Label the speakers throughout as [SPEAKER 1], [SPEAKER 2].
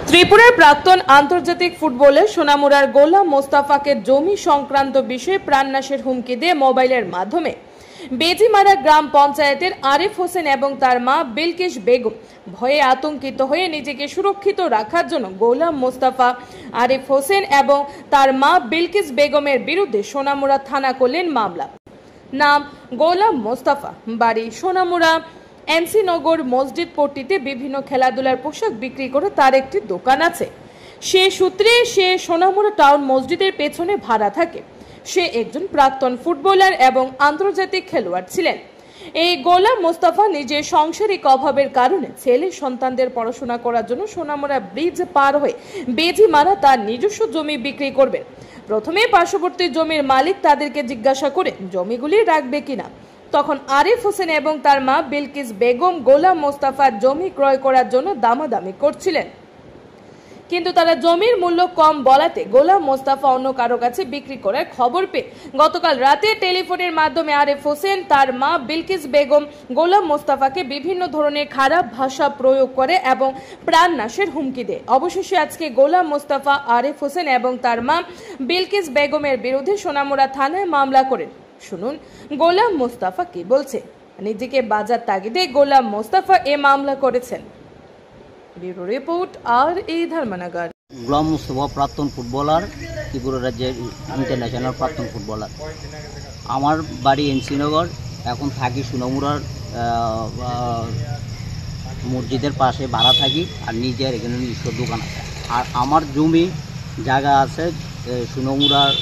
[SPEAKER 1] ত্রিপুরার প্রাক্তন আন্তর্জাতিক ফুটবলার সোনামুড়ার গোলাম মোস্তাফাকে জমি সংক্রান্ত বিষয়ে প্রাণনাশের হুমকি দিয়ে মোবাইলের মাধ্যমে বেজিমারা গ্রাম পঞ্চায়েতের আরিফ হোসেন এবং তার মা বিলকিস বেগম ভয়ে আতঙ্কিত হয়ে নিজেকে সুরক্ষিত রাখার জন্য গোলাম মোস্তাফা, আরিফ হোসেন এবং তার মা বিলকিস বেগমের বিরুদ্ধে সোনামুড়া থানা করলেন মামলা। নাম গোলাম মোস্তাফা, বাড়ি সোনামুড়া এমসি নগর মসজিদ পট্টিতে বিভিন্ন খেলাধুলার পোশাক বিক্রি করে তার একটি দোকান আছে। সে সূত্রে সে সোনামুড়া টাউন মসজিদের পেছনে ভাড়া থাকে। সে একজন প্রাক্তন ফুটবলার এবং আন্তর্জাতিক খেলোয়াড় ছিলেন। এই গোলাম মোস্তাফা নিজের সাংসারিক অভাবের কারণে ছেলে সন্তানদের পড়াশোনা করার জন্য সোনামুড়া ব্রিজ পার হয়ে বেজিমারা তার নিজস্ব জমি বিক্রি করবেন। প্রথমে পার্শ্ববর্তী জমির মালিক তাদেরকে জিজ্ঞাসা করে জমিগুলি রাখবে কিনা। তখন আরিফ হোসেন এবং তার মা বিলকিস বেগম গোলাম মোস্তাফার জমি ক্রয় করার জন্য দামাদামি করছিলেন, কিন্তু তারা জমির মূল্য কম বলাতে গোলাম মোস্তাফা অন্য কারো কাছে বিক্রি করার খবর পেয়ে গতকাল রাতে টেলিফোনের মাধ্যমে আরিফ হোসেন, তার মা বিলকিস বেগম গোলাম মোস্তাফাকে বিভিন্ন ধরনের খারাপ ভাষা প্রয়োগ করে এবং প্রাণনাশের হুমকি দেয়। অবশেষে আজকে গোলাম মোস্তাফা, আরিফ হোসেন এবং তার মা বিলকিস বেগমের বিরুদ্ধে সোনামুড়া থানায় মামলা করেন। শুনুন গোলাম মোস্তাফা কি বলছে। নিজেকে বাজার তাগিদে গোলাম মোস্তাফা এ মামলা করেছেন। Bureau report R A. Dharmanagar.
[SPEAKER 2] Golam Mostafa প্রাক্তন ফুটবলার, ত্রিপুরা রাজ্যের ইন্টারন্যাশনাল প্রাক্তন ফুটবলার। আমার বাড়ি এনসিনগর, এখন থাকি সোনামুড়ার মসজিদের পাশে ভাড়া থাকি, আর নিজের এখানে নিজস্ব দোকান আছে। আর আমার জমি জায়গা আছে সোনামুড়ার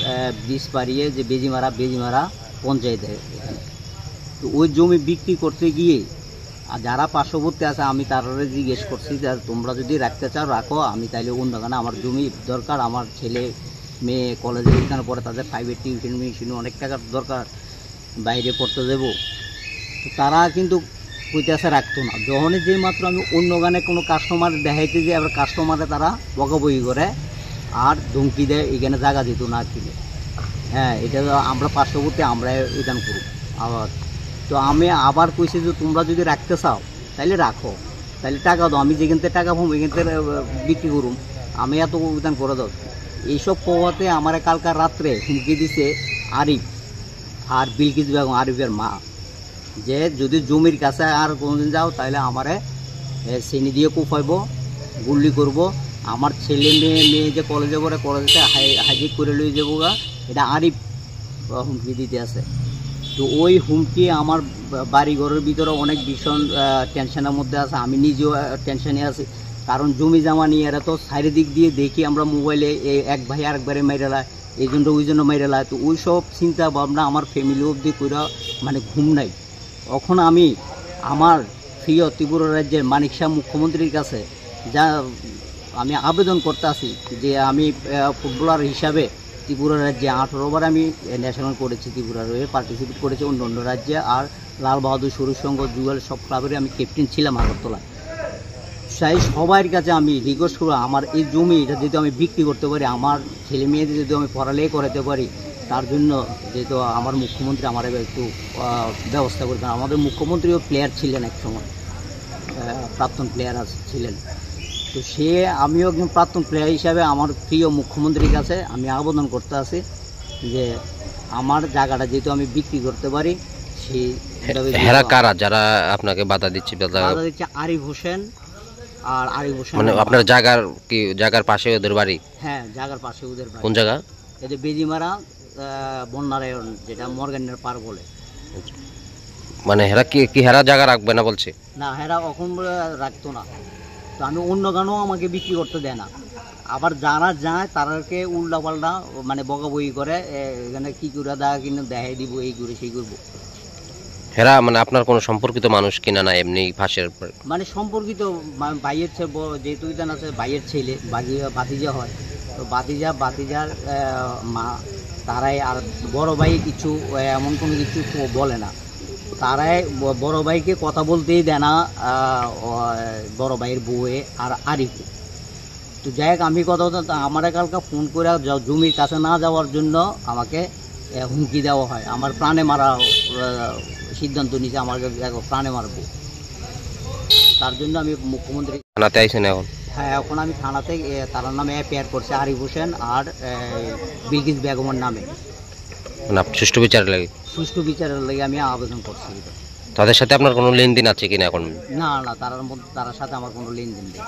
[SPEAKER 2] ব্রিজ পাড়িয়ে যে বেজিমারা পঞ্চায়েতের এখানে। তো ওই জমি বিক্রি করতে গিয়ে আর যারা পার্শ্ববর্তী আছে আমি তারা জিজ্ঞেস করছি যে তোমরা যদি রাখতে চাও রাখো, আমি তাইলে অন্যখানে আমার জমি দরকার, আমার ছেলে মেয়ে কলেজে এখানে পড়ে, তাদের প্রাইভেট টিউশন মিউশন অনেক টাকার দরকার, বাইরে পড়তে দেবো। তো তারা কিন্তু কইতেছে রাখতো না। যখনই যে মাত্র আমি অন্য গানে কোনো কাস্টমার দেখাইতে যে আবার কাস্টমারে তারা বকাবকি করে আর ধমকি দেয়, এখানে জায়গা দিত না কিনে। হ্যাঁ, এটা আমরা পার্শ্ববর্তী আমরা ওইখান করব আবার। তো আমি আবার কইছি যে তোমরা যদি রাখতে চাও তাহলে রাখো, তাহলে টাকা দাও, আমি যেখান থেকে টাকা পাবো এখান থেকে বিক্রি করুম, আমি এত উদান করে দাও। এইসব প্রভাতে আমার কালকার রাত্রে হুমকি দিছে আরিফ আর বিলকিস বেগম, আরিফের মা, যে যদি জমির কাছে আর কোনোদিন যাও তাহলে আমারে শ্রেণী দিয়ে কুফাইব, গুল্লি করব, আমার ছেলে মেয়ে যে কলেজে পড়ে কলেজে হাইজিক করে লই যাবো গা, এটা আরিফ হুমকি দিতে আছে। তো ওই হুমকি আমার বাড়িঘরের ভিতরে অনেক ভীষণ টেনশনের মধ্যে আছে, আমি নিজেও টেনশনে আছি। কারণ জমি জামা নিয়ে এরা তো চারিদিক দিয়ে দেখি আমরা মোবাইলে এক ভাই আরেকবারে মাইরে লায়, এই জন্য ওই জন্য মাইরে লায়। তো ওই সব চিন্তা ভাবনা আমার ফ্যামিলি অবধি করে মানে ঘুম নাই। তখন আমি আমার প্রিয় ত্রিপুরা রাজ্যের মানিক শাহ মুখ্যমন্ত্রীর কাছে যা আমি আবেদন করতে আসি যে আমি ফুটবলার হিসাবে ত্রিপুরা রাজ্যে 18 বার আমি ন্যাশনাল করেছি, ত্রিপুরার হয়ে পার্টিসিপেট করেছি অন্য অন্য রাজ্যে, আর লাল বাহাদুর সরুজ সংঘ জুয়েল সব ক্লাবের আমি ক্যাপ্টেন ছিলাম আগরতলায়। সেই সবার কাছে আমি রিকোয়েস্ট করবো আমার এই জমি এটা যদি আমি বিক্রি করতে পারি, আমার ছেলে মেয়েদের যদি আমি পড়ালেখা করাতে পারি, তার জন্য যেহেতু আমার মুখ্যমন্ত্রী আমার একটু ব্যবস্থা করতেন। আমাদের মুখ্যমন্ত্রীও প্লেয়ার ছিলেন, এক সময় প্রাক্তন প্লেয়ার ছিলেন। তো আমিও একজন প্রাক্তন প্লেয়ার হিসাবে আমার প্রিয় মুখ্যমন্ত্রীর কাছে আমি আবেদন করতে আছি যে আমার জায়গাটা যেহেতু আমি বিক্রি করতে পারি।
[SPEAKER 3] যারা আপনাকে বাধা দিচ্ছে?
[SPEAKER 2] আরিফ হোসেন আর আরিফ হোসেন
[SPEAKER 3] মানে আপনার জায়গার পাশে ওদের বাড়ি?
[SPEAKER 2] হ্যাঁ, জায়গার পাশে ওদের বাড়ি।
[SPEAKER 3] কোন জায়গা?
[SPEAKER 2] এই যে বেজিমারা বন্যারায়ণ, যেটা মর্গানের পার বলে।
[SPEAKER 3] মানে হেরা কি হেরা জায়গা রাখবে না বলছে?
[SPEAKER 2] না, হেরা এখন রাখতো না। তো আমি অন্য গানও আমাকে বিক্রি করতে দেয় না। আবার যারা যায় তাদেরকে উল্টা পাল্টা মানে বকাবকি করে, এখানে কি করে দেখা কিনে দেখাই দিব, এই করে সেই করবো।
[SPEAKER 3] হেরা মানে আপনার কোনো সম্পর্কিত মানুষ কিনা না এমনি ফাঁসের?
[SPEAKER 2] মানে সম্পর্কিত ভাইয়ের যেহেতু ইদান আছে, ভাইয়ের ছেলে বাতিজা হয়, তো বাতিজার মা তারাই, আর বড় ভাই কিছু এমন কোনো কিছু বলে না, তারাই বড় ভাইকে কথা বলতেই দেয় না, বড় ভাইয়ের বউয়ে আর আরিফে। তো যাই হোক, আমি কথা বলতে আমার কালকে ফোন করে জমির কাছে না যাওয়ার জন্য আমাকে হুমকি দেওয়া হয়, আমার প্রাণে মারা সিদ্ধান্ত নিয়েছে, আমাকে প্রাণে মারবো। তার জন্য আমি মুখ্যমন্ত্রী
[SPEAKER 3] থানাতে আইছেন এখন?
[SPEAKER 2] হ্যাঁ, এখন আমি থানাতে তার নামে এফআইআর করছি, আরিফ হোসেন আর বিলকিস বেগমের নামে।
[SPEAKER 3] মানে আপনি সুষ্ঠু বিচার লাগে
[SPEAKER 2] সুষ্ঠু বিচারের লাগে আমি আবেদন করছি।
[SPEAKER 3] তাদের সাথে আপনার কোনো লেনদেন আছে কিনা এখন?
[SPEAKER 2] না না, তার সাথে আমার কোনো লেনদেন নেই।